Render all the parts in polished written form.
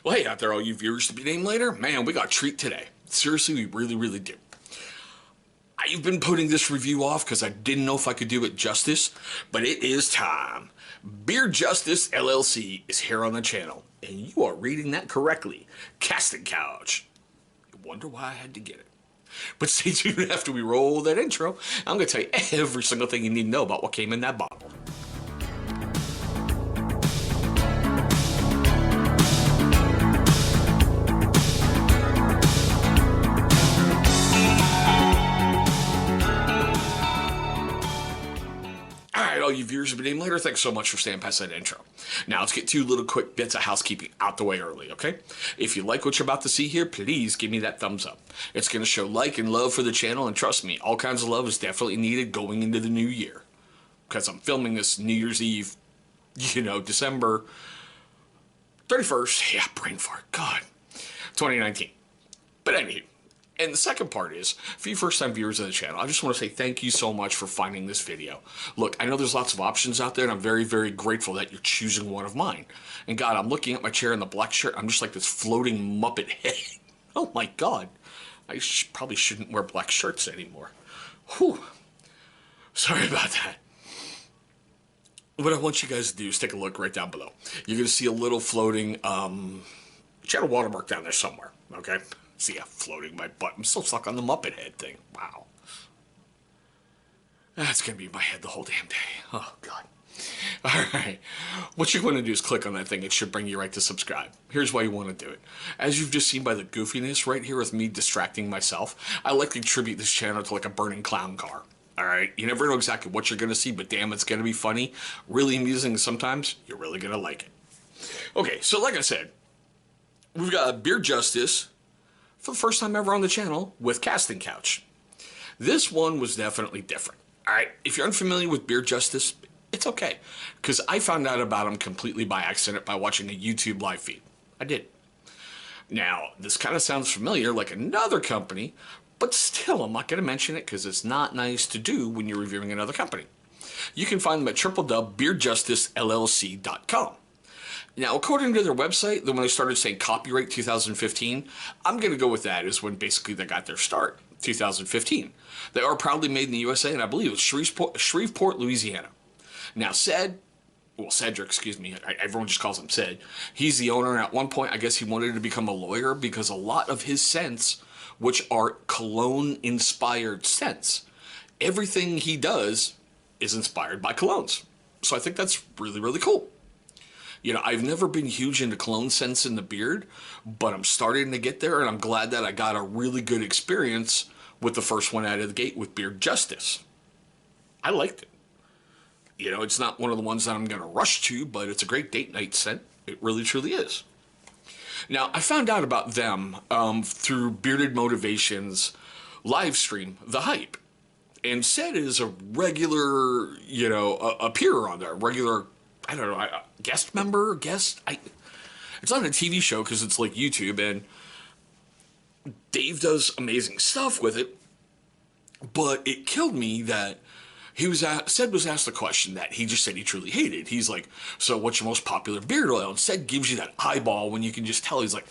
Well, hey out there, all you viewers to be named later. Man, we got a treat today. Seriously, we really, really do. I've been putting this review off because I didn't know if I could do it justice, but it is time. Beard Justice LLC is here on the channel, and you are reading that correctly. Casting Couch. You wonder why I had to get it. But stay tuned after we roll that intro. I'm going to tell you every single thing you need to know about what came in that bottle. All you viewers have been named later, thanks so much for staying past that intro. Now let's get two little quick bits of housekeeping out the way early, okay? If you like what you're about to see here, please give me that thumbs up. It's going to show like and love for the channel, and trust me, all kinds of love is definitely needed going into the new year. Because I'm filming this New Year's Eve, December 31st. Yeah, brain fart, God. 2019. But anywho. And the second part is, for you first-time viewers of the channel, I just want to say thank you so much for finding this video. Look, I know there's lots of options out there, and I'm very, very grateful that you're choosing one of mine. And God, I'm looking at my chair in the black shirt. I'm just like this floating Muppet head. Oh my God. I probably shouldn't wear black shirts anymore. Whew. Sorry about that. What I want you guys to do is take a look right down below. You're going to see a little floating shadow watermark down there somewhere, okay? See, yeah, floating my butt. I'm still stuck on the Muppet head thing. Wow. That's going to be in my head the whole damn day. Oh, God. Alright. What you want to do is click on that thing. It should bring you right to subscribe. Here's why you want to do it. As you've just seen by the goofiness right here with me distracting myself, I like to attribute this channel to like a burning clown car. Alright? You never know exactly what you're going to see, but damn, it's going to be funny, really amusing, and sometimes you're really going to like it. Okay, so like I said, we've got Beard Justice for the first time ever on the channel with Casting Couch. This one was definitely different. Alright, if you're unfamiliar with Beard Justice, it's okay. Because I found out about him completely by accident by watching a YouTube live feed. I did. Now, this kind of sounds familiar like another company, but still I'm not going to mention it because it's not nice to do when you're reviewing another company. You can find them at www.beardjusticellc.com. Now, according to their website, when they started saying copyright 2015, I'm going to go with that as when basically they got their start, 2015. They are proudly made in the USA, and I believe it's Shreveport, Louisiana. Now, Cedric, excuse me, everyone just calls him Ced. He's the owner, and at one point, I guess he wanted to become a lawyer because a lot of his scents, which are cologne-inspired scents, everything he does is inspired by colognes. So I think that's really, really cool. I've never been huge into cologne scents in the beard, but I'm starting to get there, and I'm glad that I got a really good experience with the first one out of the gate with Beard Justice. I liked it. It's not one of the ones that I'm going to rush to, but it's a great date night scent. It really, truly is. Now, I found out about them through Bearded Motivations live stream, The Hype. And Ced is a regular, appearer on there, regular, I don't know, guest member, it's not a TV show because it's like YouTube, and Dave does amazing stuff with it, but it killed me that Ced was asked a question that he just said he truly hated. He's like, so what's your most popular beard oil? And Ced gives you that eyeball when you can just tell he's like,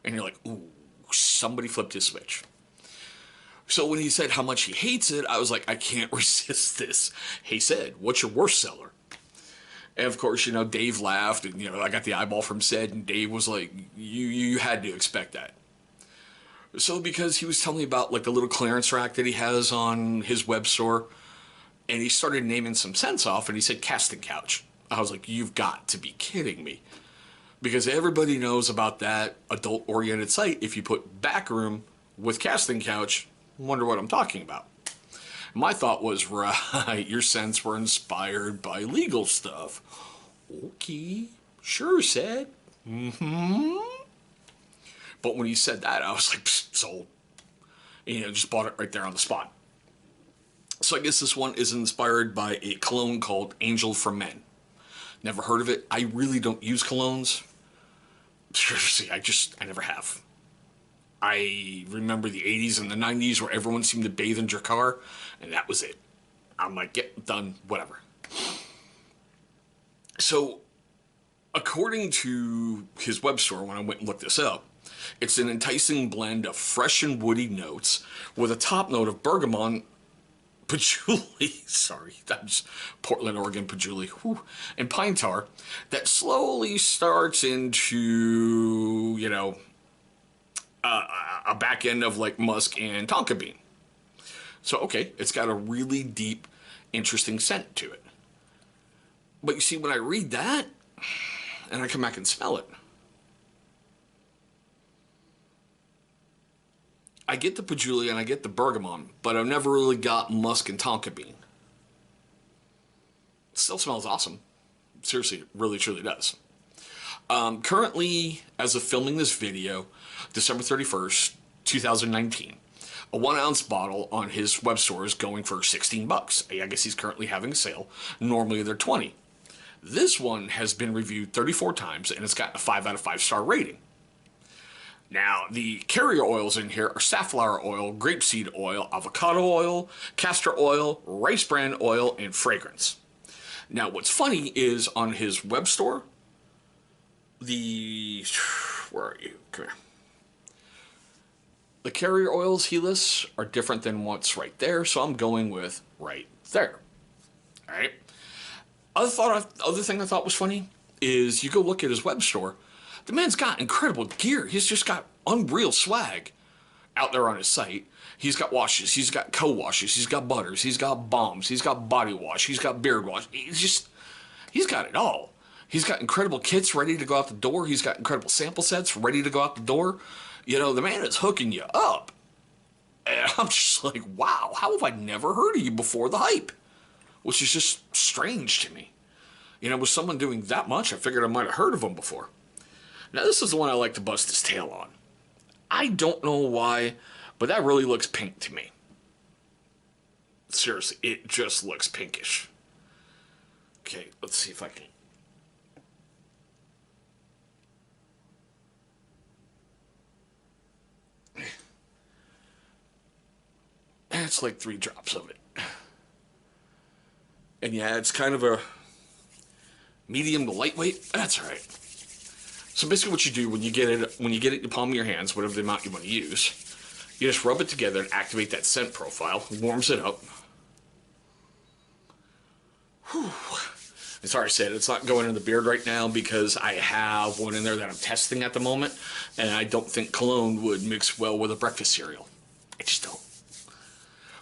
and you're like, ooh, somebody flipped his switch. So when he said how much he hates it, I was like, I can't resist this. Hey, Ced, what's your worst seller? And of course, Dave laughed, and, I got the eyeball from Ced, and Dave was like, you had to expect that. So because he was telling me about, like, the little clearance rack that he has on his web store, and he started naming some scents off, and he said Casting Couch. I was like, you've got to be kidding me. Because everybody knows about that adult-oriented site. If you put Backroom with Casting Couch, wonder what I'm talking about. My thought was, right, your scents were inspired by legal stuff. Okay, sure, Ced. But when he said that, I was like, sold. And, just bought it right there on the spot. So I guess this one is inspired by a cologne called Angel for Men. Never heard of it. I really don't use colognes. Seriously, I never have. I remember the 80s and the 90s where everyone seemed to bathe in Drakkar, and that was it. I'm like, get done, whatever. So According to his web store, when I went and looked this up, it's an enticing blend of fresh and woody notes with a top note of bergamot, patchouli, sorry, that's Portland, Oregon patchouli, and pine tar that slowly starts into, a back end of like musk and tonka bean. So, okay, it's got a really deep, interesting scent to it. But you see, when I read that, and I come back and smell it, I get the patchouli and I get the bergamot, but I've never really got musk and tonka bean. It still smells awesome. Seriously, it really truly does. Currently, as of filming this video, December 31st, 2019, a 1 ounce bottle on his web store is going for $16. I guess he's currently having a sale. Normally they're 20. This one has been reviewed 34 times and it's got a 5 out of 5 star rating. Now, the carrier oils in here are safflower oil, grapeseed oil, avocado oil, castor oil, rice bran oil, and fragrance. Now, what's funny is on his web store, where are you? Come here. The carrier oils he lists are different than what's right there, so I'm going with right there. All right. Other thing I thought was funny is you go look at his web store. The man's got incredible gear. He's just got unreal swag out there on his site. He's got washes. He's got co-washes. He's got butters. He's got balms. He's got body wash. He's got beard wash. He's got it all. He's got incredible kits ready to go out the door. He's got incredible sample sets ready to go out the door. The man is hooking you up. And I'm just like, wow, how have I never heard of you before the hype? Which is just strange to me. With someone doing that much, I figured I might have heard of him before. Now, this is the one I like to bust his tail on. I don't know why, but that really looks pink to me. Seriously, it just looks pinkish. Okay, let's see if I can. It's like 3 drops of it. And yeah, it's kind of a medium to lightweight. That's all right. So basically what you do when you get it in the palm of your hands, whatever the amount you want to use, you just rub it together and activate that scent profile. Warms it up. Whew. And sorry I said it's not going in the beard right now because I have one in there that I'm testing at the moment, and I don't think cologne would mix well with a breakfast cereal. I just don't.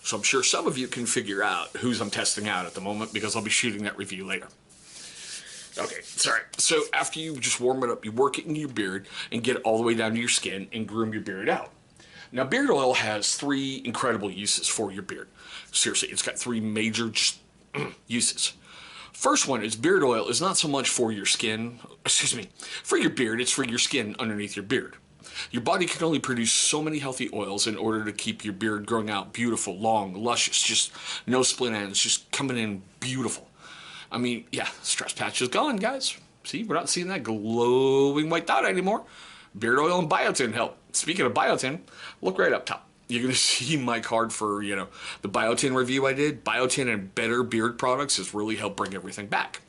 So I'm sure some of you can figure out whose I'm testing out at the moment because I'll be shooting that review later. Okay, sorry. So after you just warm it up, you work it in your beard and get it all the way down to your skin and groom your beard out. Now, beard oil has 3 incredible uses for your beard. Seriously, it's got 3 major uses. First one is beard oil is not so much for your skin, for your beard, it's for your skin underneath your beard. Your body can only produce so many healthy oils in order to keep your beard growing out beautiful, long, luscious, just no split ends, just coming in beautiful. I mean, yeah, stress patch is gone, guys. See, we're not seeing that glowing white dot anymore. Beard oil and biotin help. Speaking of biotin, look right up top. You're going to see my card for, the biotin review I did. Biotin and Better Beard Products has really helped bring everything back.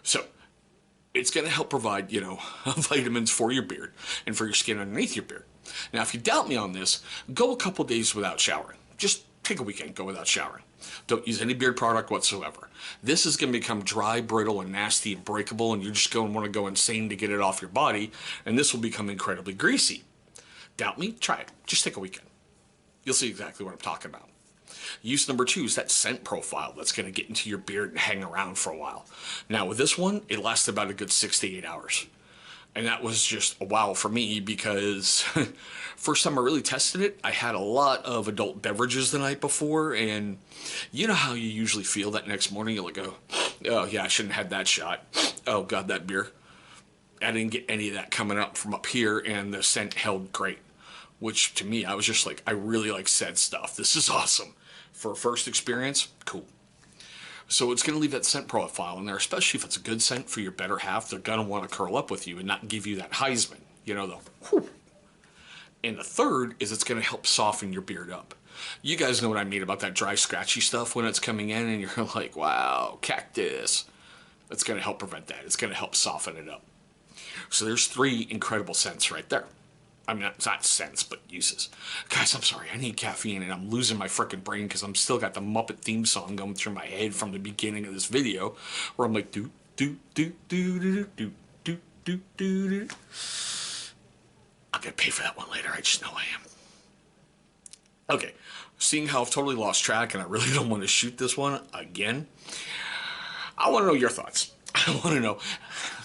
So, it's going to help provide, vitamins for your beard and for your skin underneath your beard. Now, if you doubt me on this, go a couple days without showering. Just take a weekend, go without showering. Don't use any beard product whatsoever. This is going to become dry, brittle, and nasty and breakable, and you're just going to want to go insane to get it off your body, and this will become incredibly greasy. Doubt me? Try it. Just take a weekend. You'll see exactly what I'm talking about. Use number 2 is that scent profile that's going to get into your beard and hang around for a while. Now, with this one, it lasts about a good 6 to 8 hours. And that was just a wow for me because first time I really tested it, I had a lot of adult beverages the night before, and you know how you usually feel that next morning? You're like, oh yeah, I shouldn't have had that shot. Oh God, that beer. I didn't get any of that coming up from up here, and the scent held great. Which to me, I was just like, I really like said stuff. This is awesome. For a first experience, cool. So it's going to leave that scent profile in there, especially if it's a good scent for your better half. They're going to want to curl up with you and not give you that Heisman, the whew. And the third is it's going to help soften your beard up. You guys know what I mean about that dry, scratchy stuff when it's coming in and you're like, wow, cactus. That's going to help prevent that. It's going to help soften it up. So there's 3 incredible scents right there. I mean, it's not scents, but uses. Guys, I'm sorry. I need caffeine, and I'm losing my freaking brain because I'm still got the Muppet theme song going through my head from the beginning of this video, where I'm like, do do do do do do do do do do. I'll get paid for that one later. I just know I am. Okay, seeing how I've totally lost track, and I really don't want to shoot this one again, I want to know your thoughts. I want to know,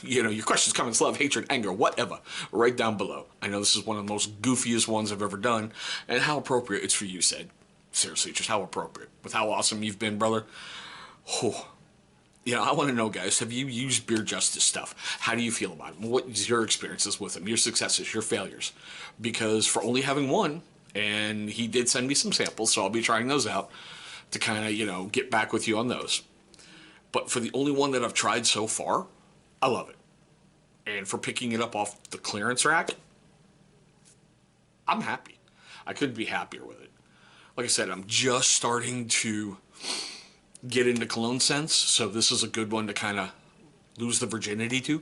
your questions, comments, love, hatred, anger, whatever, right down below. I know this is one of the most goofiest ones I've ever done, and how appropriate it's for you, Sid. Seriously, just how appropriate. With how awesome you've been, brother. Oh. I want to know, guys, have you used Beard Justice stuff? How do you feel about it? What is your experiences with them, your successes, your failures? Because for only having one, and he did send me some samples, so I'll be trying those out to kind of, get back with you on those. But for the only one that I've tried so far, I love it. And for picking it up off the clearance rack, I'm happy. I couldn't be happier with it. Like I said, I'm just starting to get into cologne scents, so this is a good one to kind of lose the virginity to.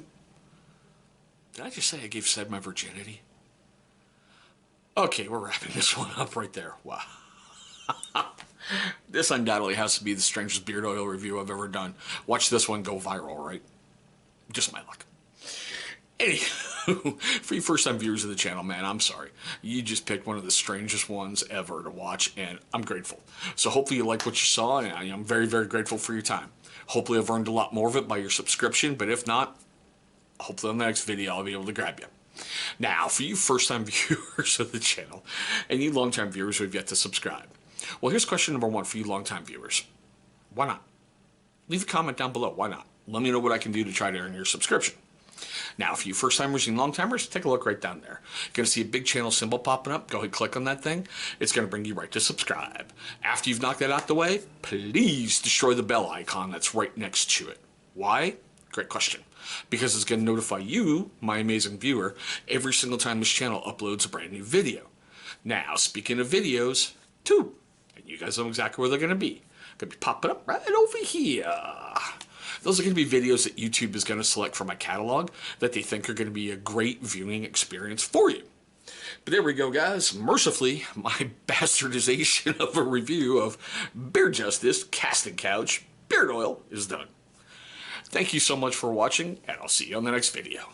Did I just say I gave Sed my virginity? Okay, we're wrapping this one up right there. Wow. This undoubtedly has to be the strangest beard oil review I've ever done. Watch this one go viral, right? Just my luck. Anywho, for you first-time viewers of the channel, man, I'm sorry. You just picked one of the strangest ones ever to watch, and I'm grateful. So hopefully you like what you saw, and I'm very, very grateful for your time. Hopefully I've earned a lot more of it by your subscription, but if not, hopefully on the next video I'll be able to grab you. Now, for you first-time viewers of the channel, and you long-time viewers who have yet to subscribe, well, here's question number 1 for you long-time viewers. Why not? Leave a comment down below. Why not? Let me know what I can do to try to earn your subscription. Now, for you first-timers and long-timers, take a look right down there. You're going to see a big channel symbol popping up. Go ahead and click on that thing. It's going to bring you right to subscribe. After you've knocked that out the way, please destroy the bell icon that's right next to it. Why? Great question. Because it's going to notify you, my amazing viewer, every single time this channel uploads a brand new video. Now, speaking of videos, 2. And you guys know exactly where they're going to be. Going to be popping up right over here. Those are going to be videos that YouTube is going to select from my catalog that they think are going to be a great viewing experience for you. But there we go, guys. Mercifully, my bastardization of a review of Beard Justice Casting Couch Beard Oil is done. Thank you so much for watching, and I'll see you on the next video.